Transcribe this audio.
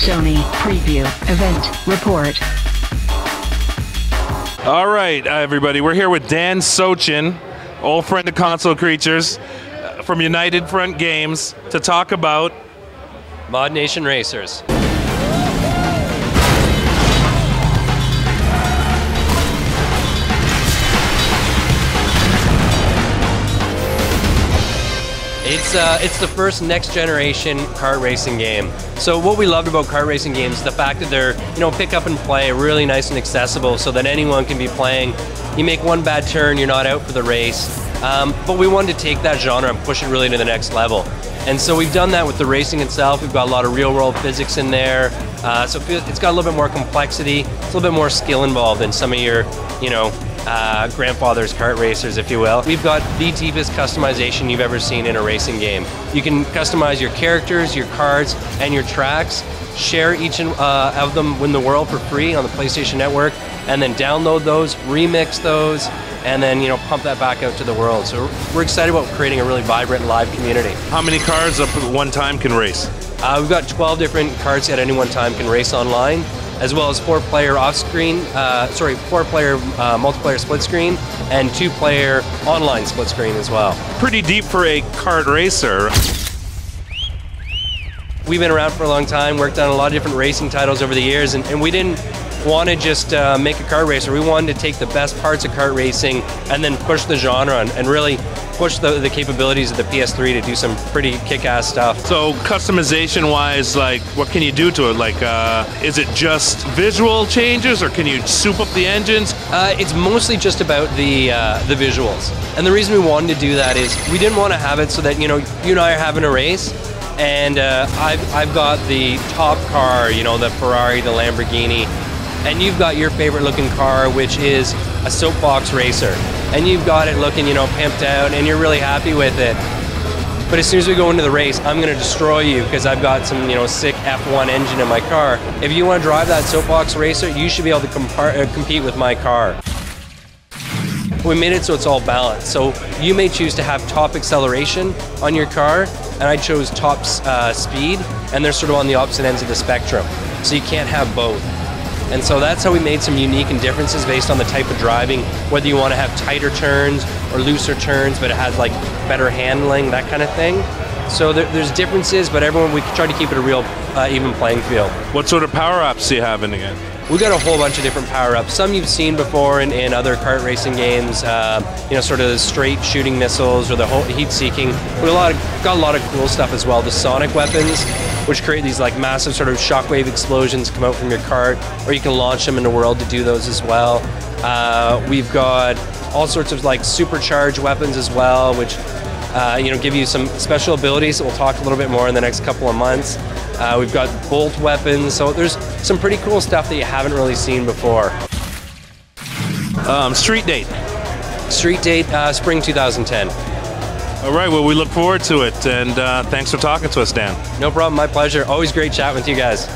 Sony Preview Event Report. All right, everybody, we're here with Dan Sochan, old friend of Console Creatures, from United Front Games, to talk about Modnation Racers. It's the first next generation kart racing game. So what we loved about kart racing games is the fact that they're, pick up and play, really nice and accessible so that anyone can be playing. You make one bad turn, you're not out for the race. But we wanted to take that genre and push it really to the next level. And so we've done that with the racing itself. We've got a lot of real world physics in there. So it's got a little bit more complexity. It's a little bit more skill involved than some of your, grandfather's kart racers, if you will. We've got the deepest customization you've ever seen in a racing game. You can customize your characters, your cards, and your tracks. Share each of them in the world for free on the PlayStation Network, and then download those, remix those, and then pump that back out to the world. So we're excited about creating a really vibrant live community. how many cars at one time can race? We've got 12 different carts at any one time can race online, as well as 4-player off-screen, 4-player multiplayer split screen, and 2-player online split screen as well. Pretty deep for a kart racer. We've been around for a long time, worked on a lot of different racing titles over the years, and we didn't want to just make a kart racer. We wanted to take the best parts of kart racing and then push the genre and really push the capabilities of the PS3 to do some pretty kick-ass stuff. So customization-wise, like, what can you do to it? Like, is it just visual changes, or can you soup up the engines? It's mostly just about the visuals. And the reason we wanted to do that is we didn't want to have it so that, you and I are having a race, and I've got the top car, the Ferrari, the Lamborghini, and you've got your favorite looking car, which is a soapbox racer. And you've got it looking, pimped out, and you're really happy with it. But as soon as we go into the race, I'm gonna destroy you because I've got some, sick F1 engine in my car. If you wanna drive that soapbox racer, you should be able to compete with my car. We made it so it's all balanced. So you may choose to have top acceleration on your car, and I chose top speed, and they're sort of on the opposite ends of the spectrum. So you can't have both. And so that's how we made some unique differences based on the type of driving, whether you want to have tighter turns or looser turns, but it has like better handling, that kind of thing. So there's differences, but we try to keep it a real even playing field. What sort of power-ups do you have in the game? We've got a whole bunch of different power-ups. Some you've seen before in other kart racing games, sort of the straight shooting missiles or the whole heat-seeking. We've got a lot of cool stuff as well. The sonic weapons, which create these like massive sort of shockwave explosions come out from your cart, or you can launch them in the world to do those as well. We've got all sorts of like supercharged weapons as well, which give you some special abilities that we'll talk a little bit more in the next couple of months. We've got bolt weapons, so there's some pretty cool stuff that you haven't really seen before. Street date? Street date, spring 2010. All right, well, we look forward to it, and thanks for talking to us, Dan. No problem, my pleasure. Always great chatting with you guys.